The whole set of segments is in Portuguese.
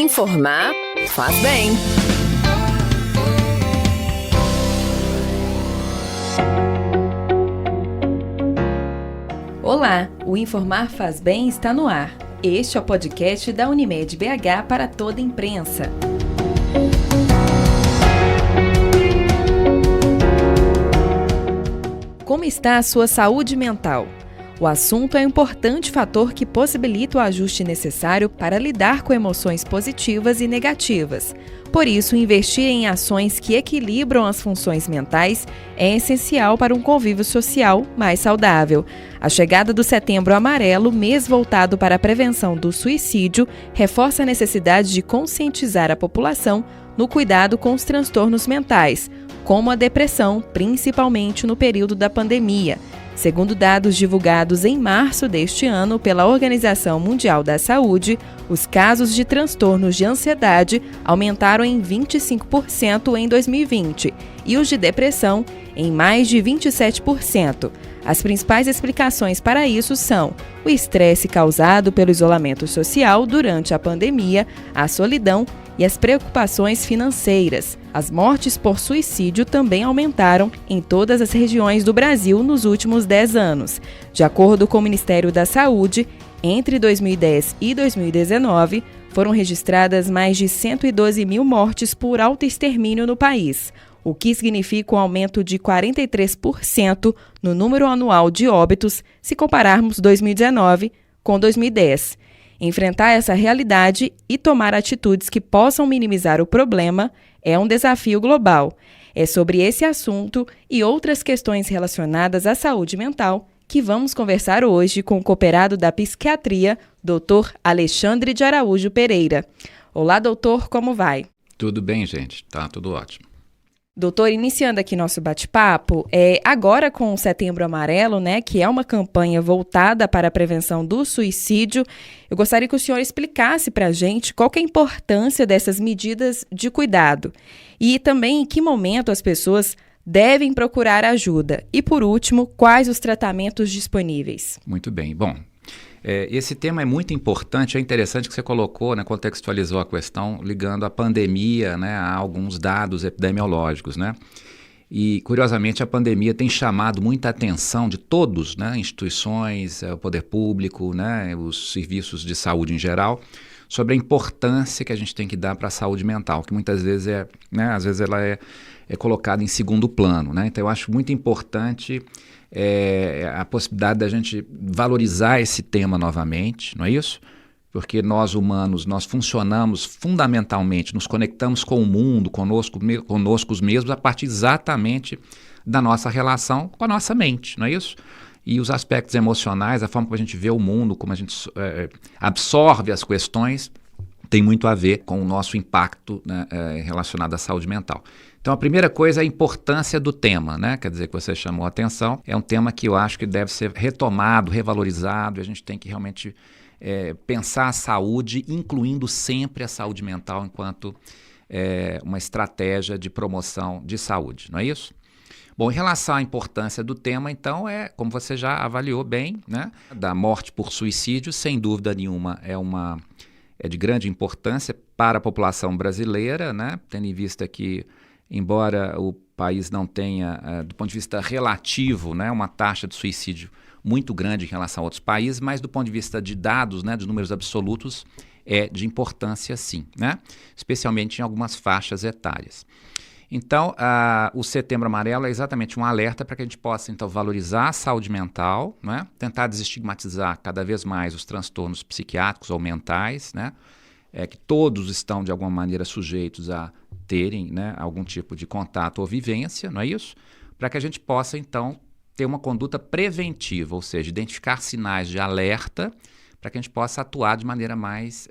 Informar faz bem. Olá, o Informar Faz Bem está no ar. Este é o podcast da Unimed BH para toda a imprensa. Como está a sua saúde mental? O assunto é um importante fator que possibilita o ajuste necessário para lidar com emoções positivas e negativas. Por isso, investir em ações que equilibram as funções mentais é essencial para um convívio social mais saudável. A chegada do Setembro Amarelo, mês voltado para a prevenção do suicídio, reforça a necessidade de conscientizar a população no cuidado com os transtornos mentais, como a depressão, principalmente no período da pandemia. Segundo dados divulgados em março deste ano pela Organização Mundial da Saúde, os casos de transtornos de ansiedade aumentaram em 25% em 2020 e os de depressão em mais de 27%. As principais explicações para isso são o estresse causado pelo isolamento social durante a pandemia, a solidão e as preocupações financeiras. As mortes por suicídio também aumentaram em todas as regiões do Brasil nos últimos 10 anos. De acordo com o Ministério da Saúde, entre 2010 e 2019, foram registradas mais de 112 mil mortes por autoextermínio no país, o que significa um aumento de 43% no número anual de óbitos se compararmos 2019 com 2010. Enfrentar essa realidade e tomar atitudes que possam minimizar o problema é um desafio global. É sobre esse assunto e outras questões relacionadas à saúde mental que vamos conversar hoje com o cooperado da psiquiatria, Dr. Alexandre de Araújo Pereira. Olá, doutor, como vai? Tudo bem, gente. Tá tudo ótimo. Doutor, iniciando aqui nosso bate-papo, agora com o Setembro Amarelo, que é uma campanha voltada para a prevenção do suicídio, eu gostaria que o senhor explicasse para a gente qual que é a importância dessas medidas de cuidado e também em que momento as pessoas devem procurar ajuda. E, por último, quais os tratamentos disponíveis? Muito bem. Bom, esse tema é muito importante, é interessante que você colocou, contextualizou a questão ligando a pandemia, a alguns dados epidemiológicos, E, curiosamente, a pandemia tem chamado muita atenção de todos, instituições, o poder público, os serviços de saúde em geral, sobre a importância que a gente tem que dar para a saúde mental, que muitas vezes às vezes ela é colocada em segundo plano, Então, eu acho muito importante a possibilidade da gente valorizar esse tema novamente, não é isso? Porque nós humanos, nós funcionamos fundamentalmente, nos conectamos com o mundo, conosco mesmos, a partir exatamente da nossa relação com a nossa mente, não é isso? E os aspectos emocionais, a forma como a gente vê o mundo, como a gente absorve as questões, tem muito a ver com o nosso impacto relacionado à saúde mental. Então, a primeira coisa é a importância do tema, Quer dizer, que você chamou a atenção. É um tema que eu acho que deve ser retomado, revalorizado, e a gente tem que realmente pensar a saúde, incluindo sempre a saúde mental enquanto uma estratégia de promoção de saúde, não é isso? Bom, em relação à importância do tema, então, como você já avaliou bem, da morte por suicídio, sem dúvida nenhuma, é de grande importância para a população brasileira, tendo em vista que, embora o país não tenha, do ponto de vista relativo, uma taxa de suicídio muito grande em relação a outros países, mas do ponto de vista de dados, de números absolutos, é de importância sim, especialmente em algumas faixas etárias. Então, o Setembro Amarelo é exatamente um alerta para que a gente possa, então, valorizar a saúde mental, tentar desestigmatizar cada vez mais os transtornos psiquiátricos ou mentais, que todos estão, de alguma maneira, sujeitos a terem algum tipo de contato ou vivência, não é isso? Para que a gente possa, então, ter uma conduta preventiva, ou seja, identificar sinais de alerta para que a gente possa atuar de maneira mais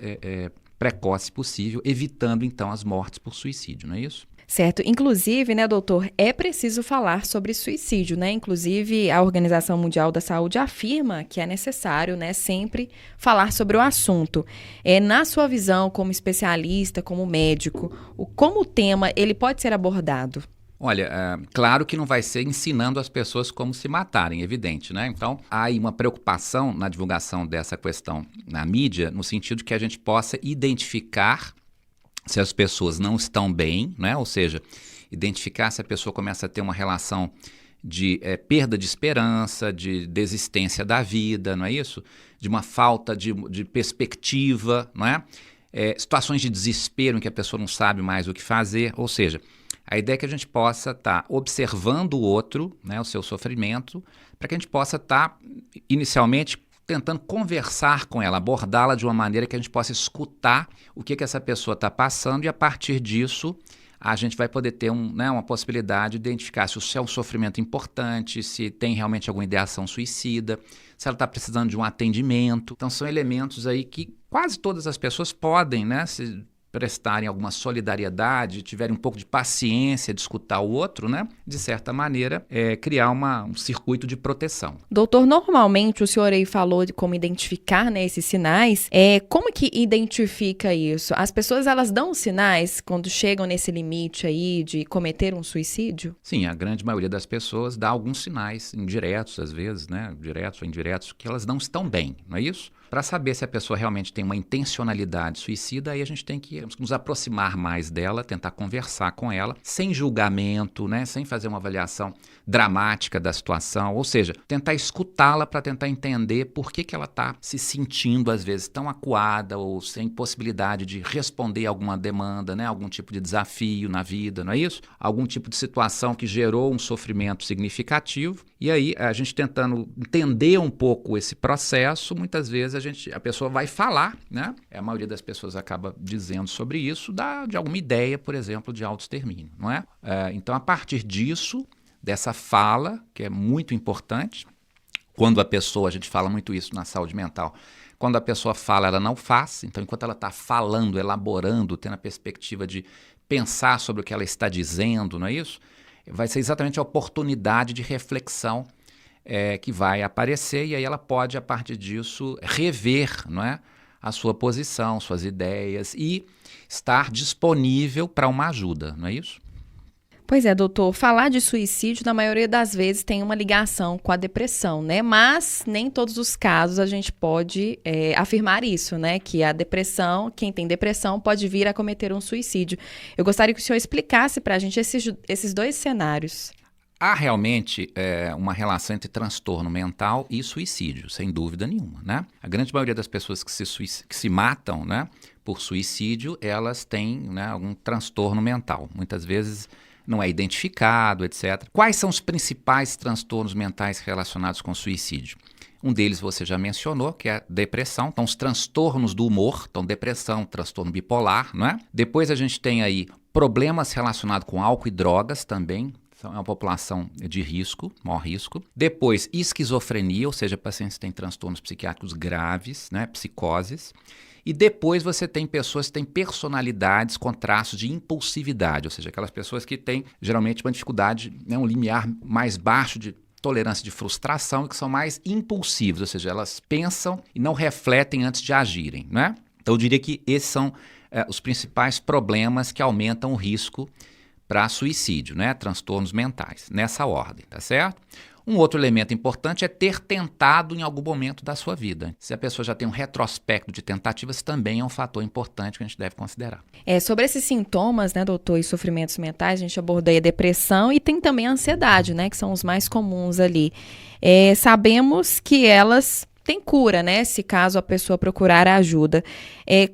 precoce possível, evitando, então, as mortes por suicídio, não é isso? Certo. Inclusive, doutor, é preciso falar sobre suicídio, Inclusive, a Organização Mundial da Saúde afirma que é necessário, sempre falar sobre o assunto. Na sua visão, como especialista, como médico, como o tema ele pode ser abordado? Olha, claro que não vai ser ensinando as pessoas como se matarem, evidente, né? Então, há aí uma preocupação na divulgação dessa questão na mídia, no sentido de que a gente possa identificar se as pessoas não estão bem, né? Ou seja, identificar se a pessoa começa a ter uma relação de perda de esperança, de desistência da vida, não é isso? De uma falta de perspectiva, não é? Situações de desespero em que a pessoa não sabe mais o que fazer, ou seja, a ideia é que a gente possa estar observando o outro, né, o seu sofrimento, para que a gente possa estar, inicialmente, tentando conversar com ela, abordá-la de uma maneira que a gente possa escutar o que essa pessoa está passando e, a partir disso, a gente vai poder ter uma possibilidade de identificar se é um sofrimento importante, se tem realmente alguma ideação suicida, se ela está precisando de um atendimento. Então, são elementos aí que quase todas as pessoas podem, né, se prestarem alguma solidariedade, tiverem um pouco de paciência de escutar o outro, né? De certa maneira, criar um circuito de proteção. Doutor, normalmente o senhor aí falou de como identificar, né, esses sinais. Como que identifica isso? As pessoas, elas dão sinais quando chegam nesse limite aí de cometer um suicídio? Sim, a grande maioria das pessoas dá alguns sinais indiretos, às vezes, né? Diretos ou indiretos, que elas não estão bem, não é isso? Para saber se a pessoa realmente tem uma intencionalidade suicida, aí a gente tem que nos aproximar mais dela, tentar conversar com ela, sem julgamento, né? Sem fazer uma avaliação dramática da situação, ou seja, tentar escutá-la para tentar entender por que ela está se sentindo, às vezes, tão acuada ou sem possibilidade de responder a alguma demanda, né? Algum tipo de desafio na vida, não é isso? Algum tipo de situação que gerou um sofrimento significativo. E aí, a gente tentando entender um pouco esse processo, muitas vezes a pessoa vai falar, né? A maioria das pessoas acaba dizendo sobre isso, de alguma ideia, por exemplo, de autoextermínio, não é? Então, a partir disso, dessa fala, que é muito importante, quando a gente fala muito isso na saúde mental, quando a pessoa fala, ela não faz, então enquanto ela está falando, elaborando, tendo a perspectiva de pensar sobre o que ela está dizendo, não é isso? Vai ser exatamente a oportunidade de reflexão que vai aparecer, e aí ela pode, a partir disso, rever, não é, a sua posição, suas ideias e estar disponível para uma ajuda, não é isso? Pois é, doutor, falar de suicídio, na maioria das vezes, tem uma ligação com a depressão, né? Mas nem todos os casos a gente pode afirmar isso, né? Que a depressão, quem tem depressão pode vir a cometer um suicídio. Eu gostaria que o senhor explicasse para a gente esses dois cenários. Há realmente uma relação entre transtorno mental e suicídio, sem dúvida nenhuma, né? A grande maioria das pessoas que se matam, né, por suicídio, elas têm, né, algum transtorno mental. Muitas vezes não é identificado, etc. Quais são os principais transtornos mentais relacionados com suicídio? Um deles você já mencionou, que é a depressão. Então, os transtornos do humor, então depressão, transtorno bipolar, não é? Depois a gente tem aí problemas relacionados com álcool e drogas também. É uma população de risco, maior risco. Depois, esquizofrenia, ou seja, pacientes que têm transtornos psiquiátricos graves, né, psicoses. E depois você tem pessoas que têm personalidades com traços de impulsividade, ou seja, aquelas pessoas que têm geralmente uma dificuldade, né, um limiar mais baixo de tolerância de frustração e que são mais impulsivas, ou seja, elas pensam e não refletem antes de agirem, né? Então eu diria que esses são os principais problemas que aumentam o risco para suicídio, né? Transtornos mentais, nessa ordem, tá certo? Um outro elemento importante é ter tentado em algum momento da sua vida. Se a pessoa já tem um retrospecto de tentativas, também é um fator importante que a gente deve considerar. Sobre esses sintomas, né, doutor, e sofrimentos mentais, a gente abordou aí a depressão e tem também a ansiedade, né, que são os mais comuns ali. Sabemos que elas têm cura, né, se caso a pessoa procurar ajuda.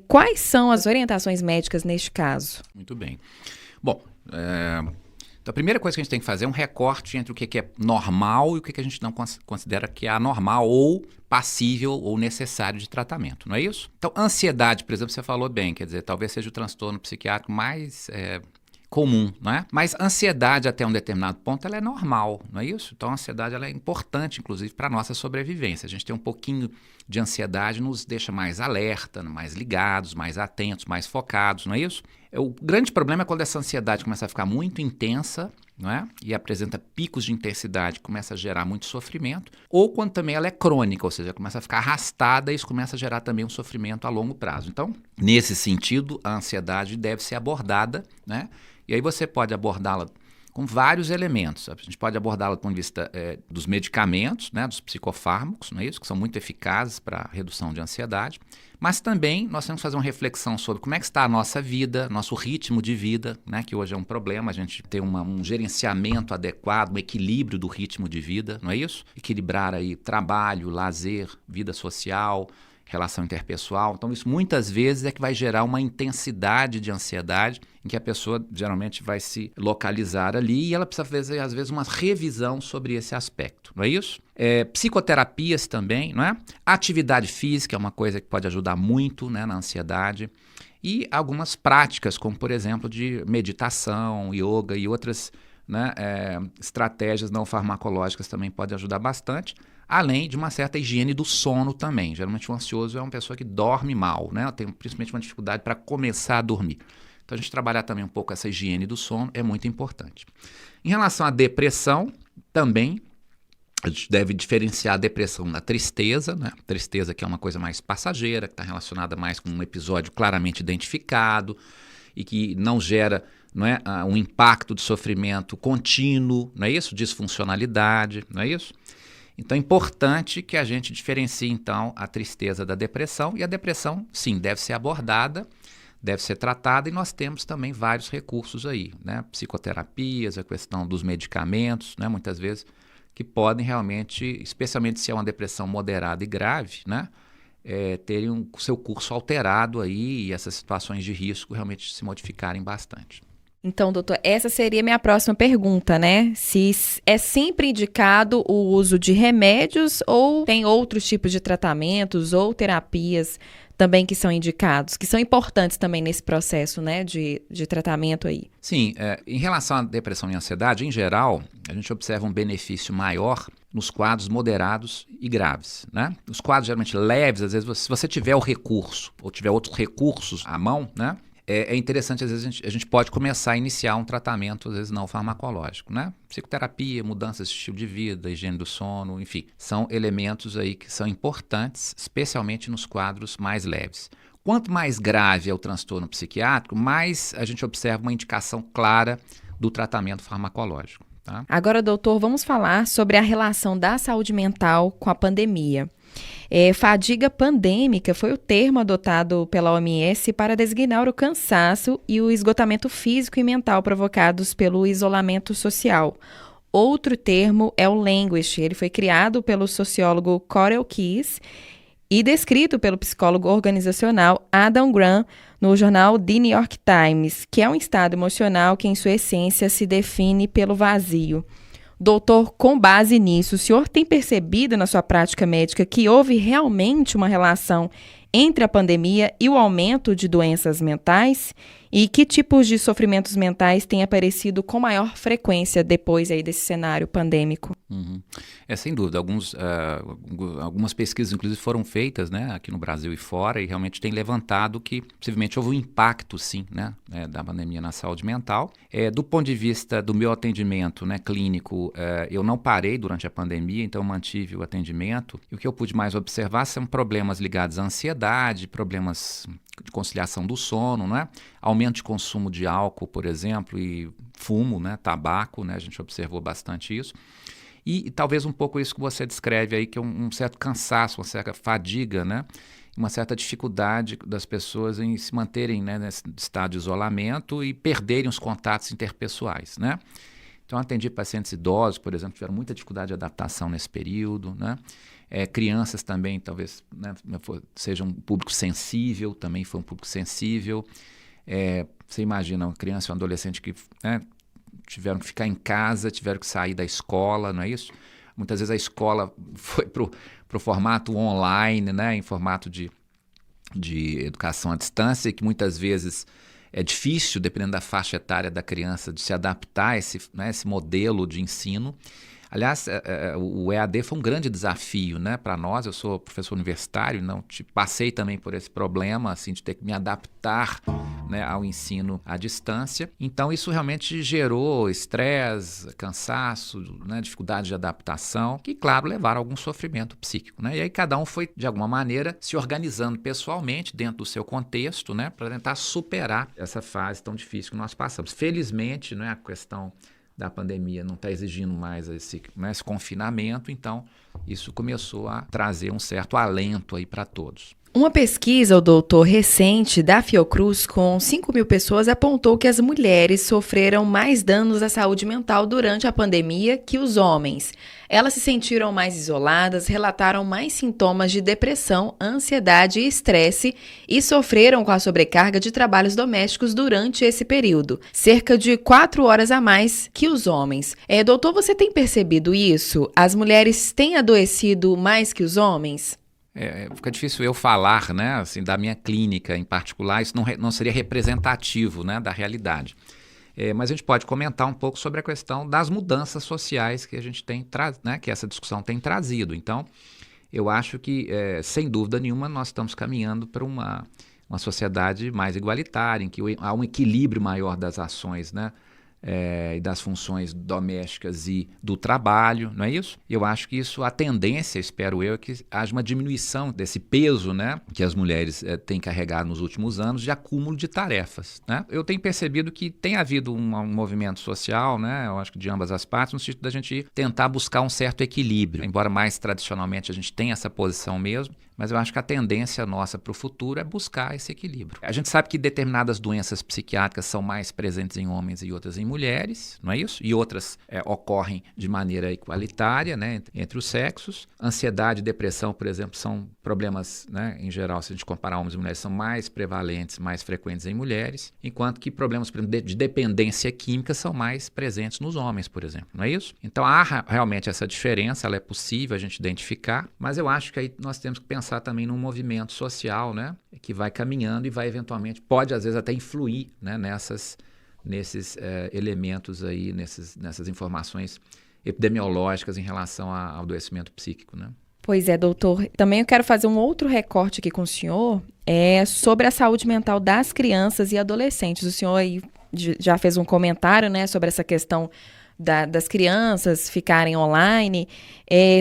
Quais são as orientações médicas neste caso? Muito bem. Bom, então a primeira coisa que a gente tem que fazer é um recorte entre o que é normal e o que a gente não considera que é anormal ou passível ou necessário de tratamento, não é isso? Então, ansiedade, por exemplo, você falou bem, quer dizer, talvez seja o transtorno psiquiátrico mais comum, não é? Mas ansiedade até um determinado ponto ela é normal, não é isso? Então a ansiedade ela é importante, inclusive, para a nossa sobrevivência. A gente tem um pouquinho de ansiedade, nos deixa mais alerta, mais ligados, mais atentos, mais focados, não é isso? O grande problema é quando essa ansiedade começa a ficar muito intensa, não é? E apresenta picos de intensidade, começa a gerar muito sofrimento, ou quando também ela é crônica, ou seja, começa a ficar arrastada e isso começa a gerar também um sofrimento a longo prazo. Então, nesse sentido, a ansiedade deve ser abordada, né? E aí você pode abordá-la com vários elementos. A gente pode abordá-la do ponto de vista dos medicamentos, né, dos psicofármacos, não é isso? Que são muito eficazes para a redução de ansiedade, mas também nós temos que fazer uma reflexão sobre como é que está a nossa vida, nosso ritmo de vida, né, que hoje é um problema, a gente ter um gerenciamento adequado, um equilíbrio do ritmo de vida, não é isso? Equilibrar aí trabalho, lazer, vida social, relação interpessoal. Então, isso muitas vezes é que vai gerar uma intensidade de ansiedade em que a pessoa geralmente vai se localizar ali e ela precisa fazer, às vezes, uma revisão sobre esse aspecto, não é isso? Psicoterapias também, não é? Atividade física é uma coisa que pode ajudar muito, né, na ansiedade. E algumas práticas, como, por exemplo, de meditação, yoga e outras, né, estratégias não farmacológicas também podem ajudar bastante, além de uma certa higiene do sono também. Geralmente o ansioso é uma pessoa que dorme mal, né? Tem principalmente uma dificuldade para começar a dormir. Então a gente trabalhar também um pouco essa higiene do sono é muito importante. Em relação à depressão, também a gente deve diferenciar a depressão da tristeza, né? Tristeza que é uma coisa mais passageira, que está relacionada mais com um episódio claramente identificado e que não gera, não é, um impacto de sofrimento contínuo, não é isso? Disfuncionalidade, não é isso? Então é importante que a gente diferencie então a tristeza da depressão, e a depressão, sim, deve ser abordada, deve ser tratada, e nós temos também vários recursos aí, né? Psicoterapias, a questão dos medicamentos, né? Muitas vezes que podem realmente, especialmente se é uma depressão moderada e grave, né? Terem o seu curso alterado aí e essas situações de risco realmente se modificarem bastante. Então, doutor, essa seria minha próxima pergunta, né? Se é sempre indicado o uso de remédios ou tem outros tipos de tratamentos ou terapias também que são indicados, que são importantes também nesse processo, né, de tratamento aí? Sim, em relação à depressão e ansiedade, em geral, a gente observa um benefício maior nos quadros moderados e graves, né? Os quadros geralmente leves, às vezes, se você tiver o recurso ou tiver outros recursos à mão, né? É interessante, às vezes, a gente pode começar a iniciar um tratamento, às vezes, não farmacológico, né? Psicoterapia, mudanças de estilo de vida, higiene do sono, enfim, são elementos aí que são importantes, especialmente nos quadros mais leves. Quanto mais grave é o transtorno psiquiátrico, mais a gente observa uma indicação clara do tratamento farmacológico, tá? Agora, doutor, vamos falar sobre a relação da saúde mental com a pandemia. Fadiga pandêmica foi o termo adotado pela OMS para designar o cansaço e o esgotamento físico e mental provocados pelo isolamento social. Outro termo é o languish. Ele foi criado pelo sociólogo Corey Keyes e descrito pelo psicólogo organizacional Adam Grant no jornal The New York Times, que é um estado emocional que, em sua essência, se define pelo vazio. Doutor, com base nisso, o senhor tem percebido na sua prática médica que houve realmente uma relação entre a pandemia e o aumento de doenças mentais? E que tipos de sofrimentos mentais têm aparecido com maior frequência depois aí desse cenário pandêmico? Sem dúvida. Algumas pesquisas, inclusive, foram feitas, né, aqui no Brasil e fora, e realmente tem levantado que possivelmente houve um impacto, sim, né, da pandemia na saúde mental. Do ponto de vista do meu atendimento, né, clínico, eu não parei durante a pandemia, então eu mantive o atendimento. E o que eu pude mais observar são problemas ligados à ansiedade, problemas de conciliação do sono, né? Aumento de consumo de álcool, por exemplo, e fumo, né? Tabaco, né? A gente observou bastante isso. E talvez um pouco isso que você descreve aí, que é um certo cansaço, uma certa fadiga, né? Uma certa dificuldade das pessoas em se manterem, né, nesse estado de isolamento e perderem os contatos interpessoais, né? Então, atendi pacientes idosos, por exemplo, que tiveram muita dificuldade de adaptação nesse período, né? Crianças também, talvez, né, seja um público sensível, também foi um público sensível. Você imagina uma criança e um adolescente que, né, tiveram que ficar em casa, tiveram que sair da escola, não é isso? Muitas vezes a escola foi para o formato online, né, em formato de educação à distância, e que muitas vezes é difícil, dependendo da faixa etária da criança, de se adaptar a esse modelo de ensino. Aliás, o EAD foi um grande desafio, né, para nós. Eu sou professor universitário, não passei também por esse problema, assim, de ter que me adaptar, né, ao ensino à distância. Então, isso realmente gerou estresse, cansaço, né, dificuldade de adaptação, que, claro, levaram a algum sofrimento psíquico, né? E aí cada um foi, de alguma maneira, se organizando pessoalmente dentro do seu contexto, né, para tentar superar essa fase tão difícil que nós passamos. Felizmente, né, a questão da pandemia não está exigindo mais esse confinamento, então isso começou a trazer um certo alento aí para todos. Uma pesquisa, doutor, recente da Fiocruz com 5.000 pessoas apontou que as mulheres sofreram mais danos à saúde mental durante a pandemia que os homens. Elas se sentiram mais isoladas, relataram mais sintomas de depressão, ansiedade e estresse e sofreram com a sobrecarga de trabalhos domésticos durante esse período, cerca de 4 horas a mais que os homens. Doutor, você tem percebido isso? As mulheres têm adoecido mais que os homens? Fica difícil eu falar, né, assim, da minha clínica em particular, isso não seria representativo, né, da realidade. Mas a gente pode comentar um pouco sobre a questão das mudanças sociais que a gente tem, né, que essa discussão tem trazido. Então, eu acho que, sem dúvida nenhuma, nós estamos caminhando para uma sociedade mais igualitária, em que há um equilíbrio maior das ações, né, e das funções domésticas e do trabalho, não é isso? Eu acho que a tendência, espero eu, é que haja uma diminuição desse peso, né, que as mulheres têm carregado nos últimos anos de acúmulo de tarefas, né? Eu tenho percebido que tem havido um movimento social, né, eu acho que de ambas as partes, no sentido da gente tentar buscar um certo equilíbrio, embora mais tradicionalmente a gente tenha essa posição mesmo, mas eu acho que a tendência nossa para o futuro é buscar esse equilíbrio. A gente sabe que determinadas doenças psiquiátricas são mais presentes em homens e outras em mulheres, não é isso? E outras ocorrem de maneira igualitária, né, entre os sexos. Ansiedade e depressão, por exemplo, são problemas, né, em geral, se a gente comparar homens e mulheres, são mais prevalentes, mais frequentes em mulheres, enquanto que problemas, por exemplo, de dependência química são mais presentes nos homens, por exemplo, não é isso? Então há realmente essa diferença, ela é possível a gente identificar, mas eu acho que aí nós temos que pensar também num movimento social, né, que vai caminhando e vai eventualmente, pode às vezes até influir, né, nesses elementos aí, nessas informações epidemiológicas em relação ao adoecimento psíquico, né? Pois é, doutor. Também eu quero fazer um outro recorte aqui com o senhor, sobre a saúde mental das crianças e adolescentes. O senhor aí já fez um comentário, né, sobre essa questão das crianças ficarem online.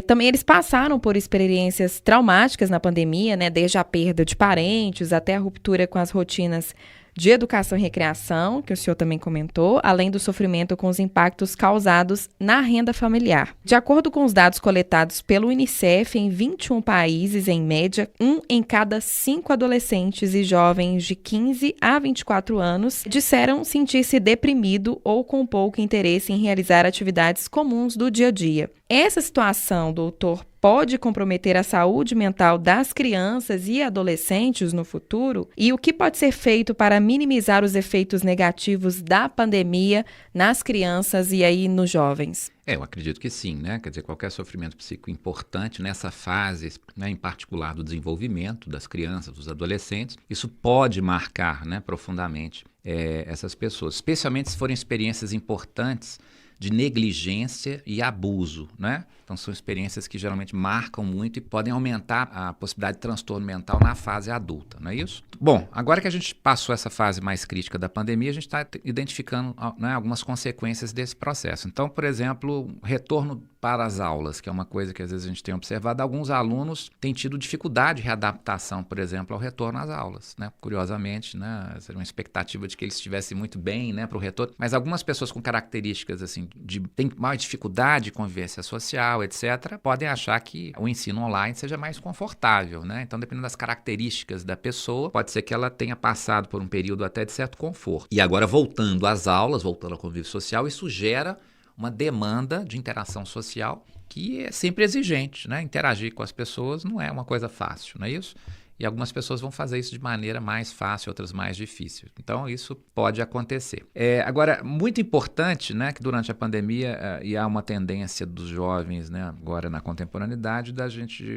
Também eles passaram por experiências traumáticas na pandemia, né, desde a perda de parentes até a ruptura com as rotinas de educação e recreação, que o senhor também comentou, além do sofrimento com os impactos causados na renda familiar. De acordo com os dados coletados pelo Unicef, em 21 países, em média, 1 em cada 5 adolescentes e jovens de 15 a 24 anos disseram sentir-se deprimido ou com pouco interesse em realizar atividades comuns do dia a dia. Essa situação, doutor, pode comprometer a saúde mental das crianças e adolescentes no futuro? E o que pode ser feito para minimizar os efeitos negativos da pandemia nas crianças e aí nos jovens? Eu acredito que sim, né? Quer dizer, qualquer sofrimento psíquico importante nessa fase, né, em particular do desenvolvimento das crianças, dos adolescentes, isso pode marcar, né, profundamente essas pessoas, especialmente se forem experiências importantes de negligência e abuso, né? Então são experiências que geralmente marcam muito e podem aumentar a possibilidade de transtorno mental na fase adulta, não é isso? Bom, agora que a gente passou essa fase mais crítica da pandemia, a gente está identificando, né, algumas consequências desse processo. Então, por exemplo, retorno para as aulas, que é uma coisa que às vezes a gente tem observado, alguns alunos têm tido dificuldade de readaptação, por exemplo, ao retorno às aulas, né? Curiosamente, né, seria uma expectativa de que eles estivessem muito bem, né, para o retorno, mas algumas pessoas com características assim, têm maior dificuldade de convivência social, etc., podem achar que o ensino online seja mais confortável, né? Então, dependendo das características da pessoa, pode ser que ela tenha passado por um período até de certo conforto. E agora, voltando às aulas, voltando ao convívio social, isso gera uma demanda de interação social que é sempre exigente, né? Interagir com as pessoas não é uma coisa fácil, não é isso? E algumas pessoas vão fazer isso de maneira mais fácil, outras mais difícil. Então, isso pode acontecer. Agora, muito importante, né, que durante a pandemia, e há uma tendência dos jovens, né, agora na contemporaneidade,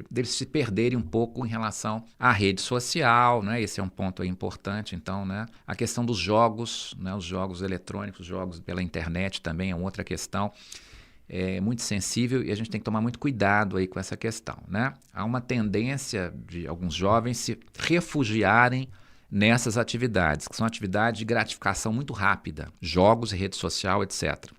deles se perderem um pouco em relação à rede social, né? Esse é um ponto aí importante. Então, né, a questão dos jogos, né, os jogos eletrônicos, os jogos pela internet também é outra questão. É muito sensível e a gente tem que tomar muito cuidado aí com essa questão, né? Há uma tendência de alguns jovens se refugiarem nessas atividades, que são atividades de gratificação muito rápida, jogos e rede social, etc.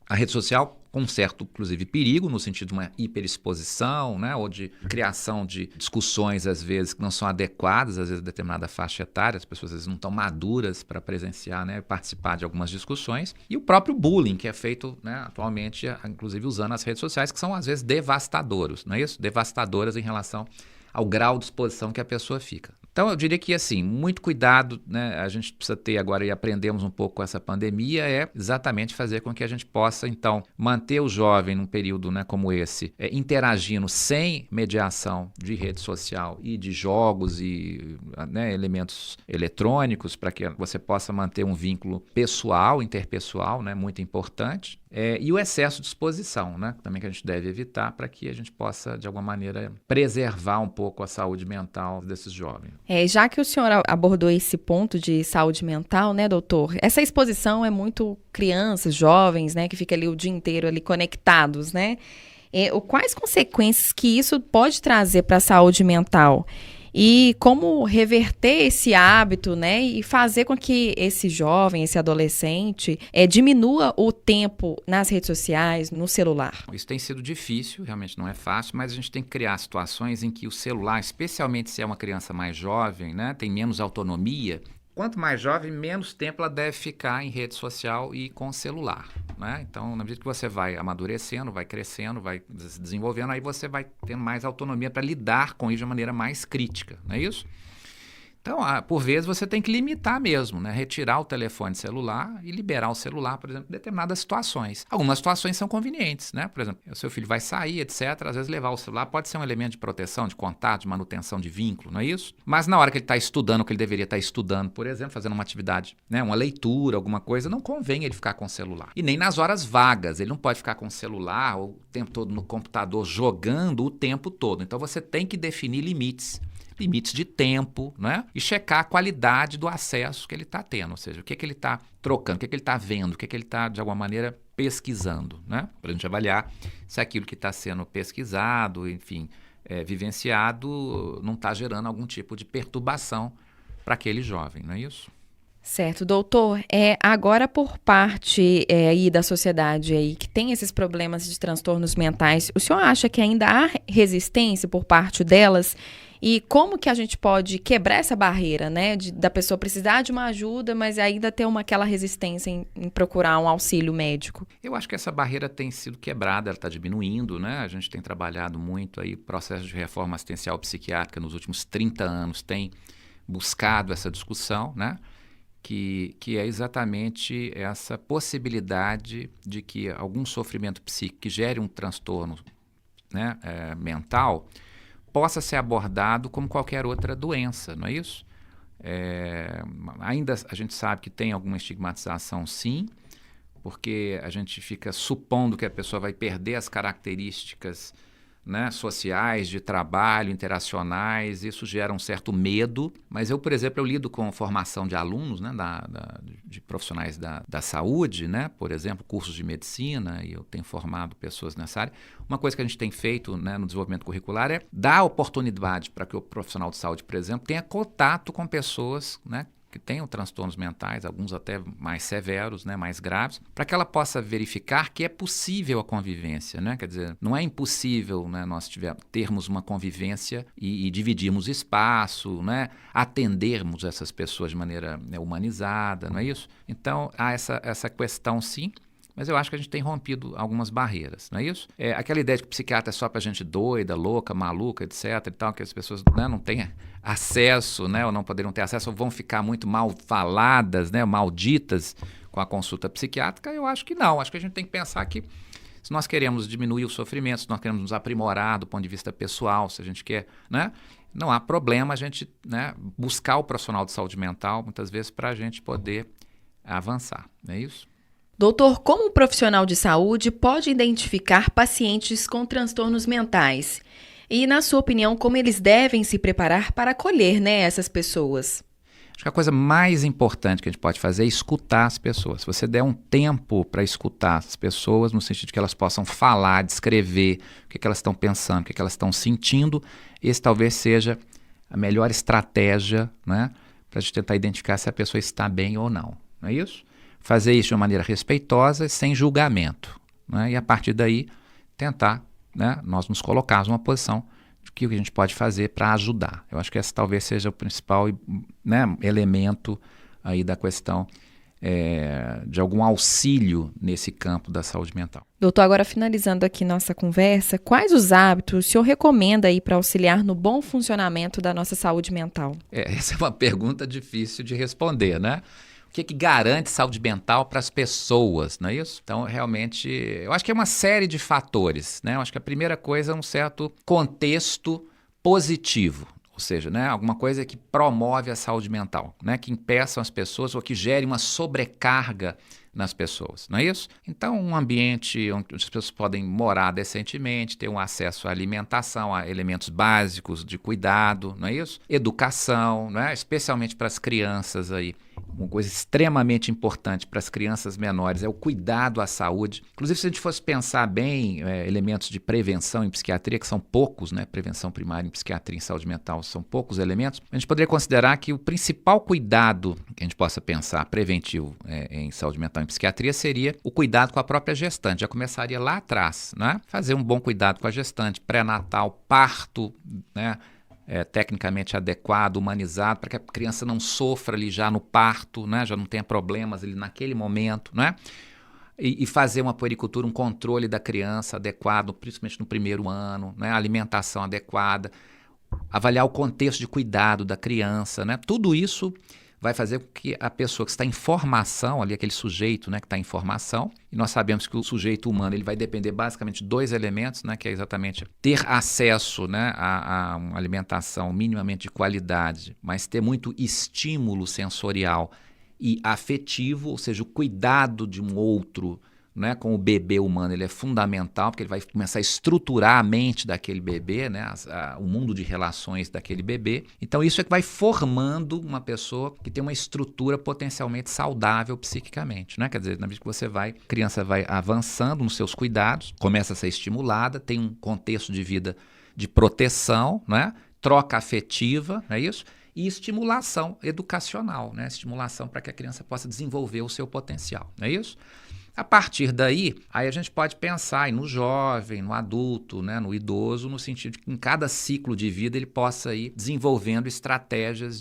A rede social com um certo, inclusive, perigo, no sentido de uma hiperexposição, né, ou de criação de discussões, às vezes, que não são adequadas, às vezes, a determinada faixa etária, as pessoas, às vezes, não estão maduras para presenciar, né, participar de algumas discussões, e o próprio bullying, que é feito, né, atualmente, inclusive, usando as redes sociais, que são, às vezes, devastadoras, não é isso? Devastadoras em relação ao grau de exposição que a pessoa fica. Então, eu diria que, assim, muito cuidado, né? A gente precisa ter agora, e aprendemos um pouco com essa pandemia, é exatamente fazer com que a gente possa, então, manter o jovem num período, né, como esse, interagindo sem mediação de rede social e de jogos e, né, elementos eletrônicos, para que você possa manter um vínculo pessoal, interpessoal, né, muito importante. E o excesso de exposição, né, também que a gente deve evitar para que a gente possa, de alguma maneira, preservar um pouco a saúde mental desses jovens. Já que o senhor abordou esse ponto de saúde mental, né, doutor? Essa exposição é muito crianças, jovens, né, que ficam ali o dia inteiro ali conectados, né? Quais consequências que isso pode trazer para a saúde mental? E como reverter esse hábito, né, e fazer com que esse jovem, esse adolescente, diminua o tempo nas redes sociais, no celular? Isso tem sido difícil, realmente não é fácil, mas a gente tem que criar situações em que o celular, especialmente se é uma criança mais jovem, né, tem menos autonomia. Quanto mais jovem, menos tempo ela deve ficar em rede social e com o celular, né? Então, na medida que você vai amadurecendo, vai crescendo, vai se desenvolvendo, aí você vai tendo mais autonomia para lidar com isso de uma maneira mais crítica, não é isso? Então, por vezes, você tem que limitar mesmo, né? Retirar o telefone celular e liberar o celular, por exemplo, em determinadas situações. Algumas situações são convenientes, né? Por exemplo, o seu filho vai sair, etc. Às vezes, levar o celular pode ser um elemento de proteção, de contato, de manutenção de vínculo, não é isso? Mas na hora que ele está estudando o que ele deveria estar estudando, por exemplo, fazendo uma atividade, né? Uma leitura, alguma coisa, não convém ele ficar com o celular. E nem nas horas vagas. Ele não pode ficar com o celular o tempo todo no computador jogando o tempo todo. Então, você tem que definir limites de tempo, né? E checar a qualidade do acesso que ele está tendo, ou seja, o que ele está trocando, o que ele está vendo, o que ele está, de alguma maneira, pesquisando, né? Para a gente avaliar se aquilo que está sendo pesquisado, enfim, vivenciado, não está gerando algum tipo de perturbação para aquele jovem, não é isso? Certo, doutor. Agora por parte aí da sociedade aí que tem esses problemas de transtornos mentais, o senhor acha que ainda há resistência por parte delas? E como que a gente pode quebrar essa barreira, né, da pessoa precisar de uma ajuda, mas ainda ter aquela resistência em procurar um auxílio médico? Eu acho que essa barreira tem sido quebrada, ela está diminuindo, né? A gente tem trabalhado muito aí, processo de reforma assistencial psiquiátrica nos últimos 30 anos tem buscado essa discussão, né? Que é exatamente essa possibilidade de que algum sofrimento psíquico que gere um transtorno, né, mental possa ser abordado como qualquer outra doença, não é isso? Ainda a gente sabe que tem alguma estigmatização, sim, porque a gente fica supondo que a pessoa vai perder as características, né, sociais, de trabalho, interacionais, isso gera um certo medo, mas eu, por exemplo, eu lido com formação de alunos, né, de profissionais da saúde, né, por exemplo, cursos de medicina, e eu tenho formado pessoas nessa área. Uma coisa que a gente tem feito, né, no desenvolvimento curricular é dar oportunidade para que o profissional de saúde, por exemplo, tenha contato com pessoas, né, que tenham transtornos mentais, alguns até mais severos, né, mais graves, para que ela possa verificar que é possível a convivência, né? Quer dizer, não é impossível, né, nós termos uma convivência e dividirmos espaço, né, atendermos essas pessoas de maneira, né, humanizada, não é isso? Então, há essa questão, sim, mas eu acho que a gente tem rompido algumas barreiras, não é isso? Aquela ideia de que o psiquiatra é só para gente doida, louca, maluca, etc. e tal, que as pessoas, né, não têm acesso, né, ou não poderiam ter acesso, ou vão ficar muito mal faladas, né, malditas com a consulta psiquiátrica, eu acho que não. Acho que a gente tem que pensar que se nós queremos diminuir o sofrimento, se nós queremos nos aprimorar do ponto de vista pessoal, se a gente quer, né, não há problema a gente, né, buscar o profissional de saúde mental, muitas vezes, para a gente poder avançar, não é isso? Doutor, como um profissional de saúde pode identificar pacientes com transtornos mentais? E, na sua opinião, como eles devem se preparar para acolher, né, essas pessoas? Acho que a coisa mais importante que a gente pode fazer é escutar as pessoas. Se você der um tempo para escutar as pessoas, no sentido de que elas possam falar, descrever o que elas estão pensando, o que elas estão sentindo, esse talvez seja a melhor estratégia, né, para a gente tentar identificar se a pessoa está bem ou não. Não é isso? Fazer isso de uma maneira respeitosa, sem julgamento, né? E a partir daí tentar, né, nós nos colocarmos numa posição de que o que a gente pode fazer para ajudar. Eu acho que esse talvez seja o principal, né, elemento aí da questão de algum auxílio nesse campo da saúde mental. Doutor, agora finalizando aqui nossa conversa, quais os hábitos o senhor recomenda aí para auxiliar no bom funcionamento da nossa saúde mental? Essa é uma pergunta difícil de responder, né? O que garante saúde mental para as pessoas, não é isso? Então, realmente, eu acho que é uma série de fatores, né? Eu acho que a primeira coisa é um certo contexto positivo. Ou seja, né, alguma coisa que promove a saúde mental, né, que impeçam as pessoas ou que gere uma sobrecarga nas pessoas, não é isso? Então, um ambiente onde as pessoas podem morar decentemente, ter um acesso à alimentação, a elementos básicos de cuidado, não é isso? Educação, né, especialmente para as crianças aí. Uma coisa extremamente importante para as crianças menores é o cuidado à saúde. Inclusive, se a gente fosse pensar bem, elementos de prevenção em psiquiatria, que são poucos, né? Prevenção primária em psiquiatria e saúde mental são poucos elementos, a gente poderia considerar que o principal cuidado que a gente possa pensar preventivo em saúde mental em psiquiatria seria o cuidado com a própria gestante. Já começaria lá atrás, né? Fazer um bom cuidado com a gestante, pré-natal, parto, né? Tecnicamente adequado, humanizado, para que a criança não sofra ali já no parto, né? Já não tenha problemas ali naquele momento, né? E fazer uma puericultura, um controle da criança adequado, principalmente no primeiro ano, né? Alimentação adequada, avaliar o contexto de cuidado da criança, né? Tudo isso vai fazer com que a pessoa que está em formação, ali aquele sujeito, né, que está em formação, e nós sabemos que o sujeito humano ele vai depender basicamente de dois elementos, né, que é exatamente ter acesso, né, a uma alimentação minimamente de qualidade, mas ter muito estímulo sensorial e afetivo, ou seja, o cuidado de um outro, né, com o bebê humano, ele é fundamental, porque ele vai começar a estruturar a mente daquele bebê, né, o mundo de relações daquele bebê. Então, isso é que vai formando uma pessoa que tem uma estrutura potencialmente saudável psiquicamente, né? Quer dizer, na medida que a criança vai avançando nos seus cuidados, começa a ser estimulada, tem um contexto de vida de proteção, né, troca afetiva, não é isso? E estimulação educacional, né? Estimulação para que a criança possa desenvolver o seu potencial, não é isso? A partir daí, aí a gente pode pensar no jovem, no adulto, né, no idoso, no sentido de que em cada ciclo de vida ele possa ir desenvolvendo estratégias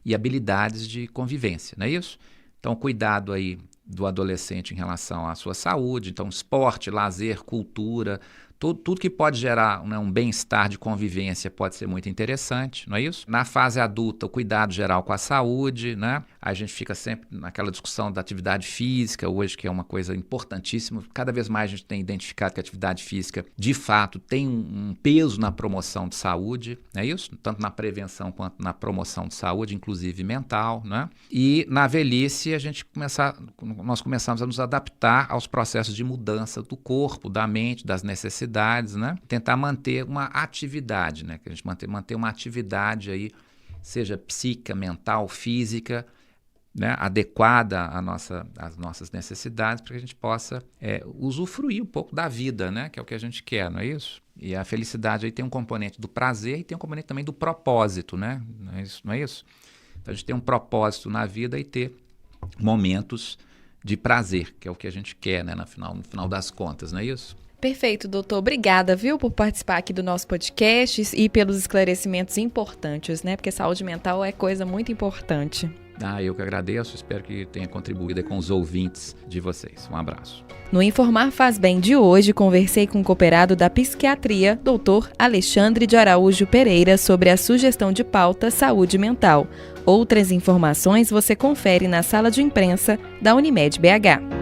e habilidades de convivência, não é isso? Então, cuidado aí do adolescente em relação à sua saúde, então esporte, lazer, cultura, tudo que pode gerar, né, um bem-estar de convivência pode ser muito interessante, não é isso? Na fase adulta, o cuidado geral com a saúde, né? A gente fica sempre naquela discussão da atividade física, hoje que é uma coisa importantíssima. Cada vez mais a gente tem identificado que a atividade física, de fato, tem um peso na promoção de saúde, não é isso? Tanto na prevenção quanto na promoção de saúde, inclusive mental, né? E na velhice, nós começamos a nos adaptar aos processos de mudança do corpo, da mente, das necessidades, né? Tentar manter uma atividade, né? Que a gente manter uma atividade aí, seja psíquica, mental, física, né? Adequada às nossas necessidades, para que a gente possa usufruir um pouco da vida, né? Que é o que a gente quer, não é isso? E a felicidade aí tem um componente do prazer e tem um componente também do propósito, né? Não é isso? Então a gente tem um propósito na vida e ter momentos de prazer, que é o que a gente quer, né? No final das contas, não é isso? Perfeito, doutor. Obrigada, viu, por participar aqui do nosso podcast e pelos esclarecimentos importantes, né? Porque saúde mental é coisa muito importante. Eu que agradeço, espero que tenha contribuído com os ouvintes de vocês. Um abraço. No Informar Faz Bem de hoje, conversei com o cooperado da psiquiatria, doutor Alexandre de Araújo Pereira, sobre a sugestão de pauta saúde mental. Outras informações você confere na sala de imprensa da Unimed BH.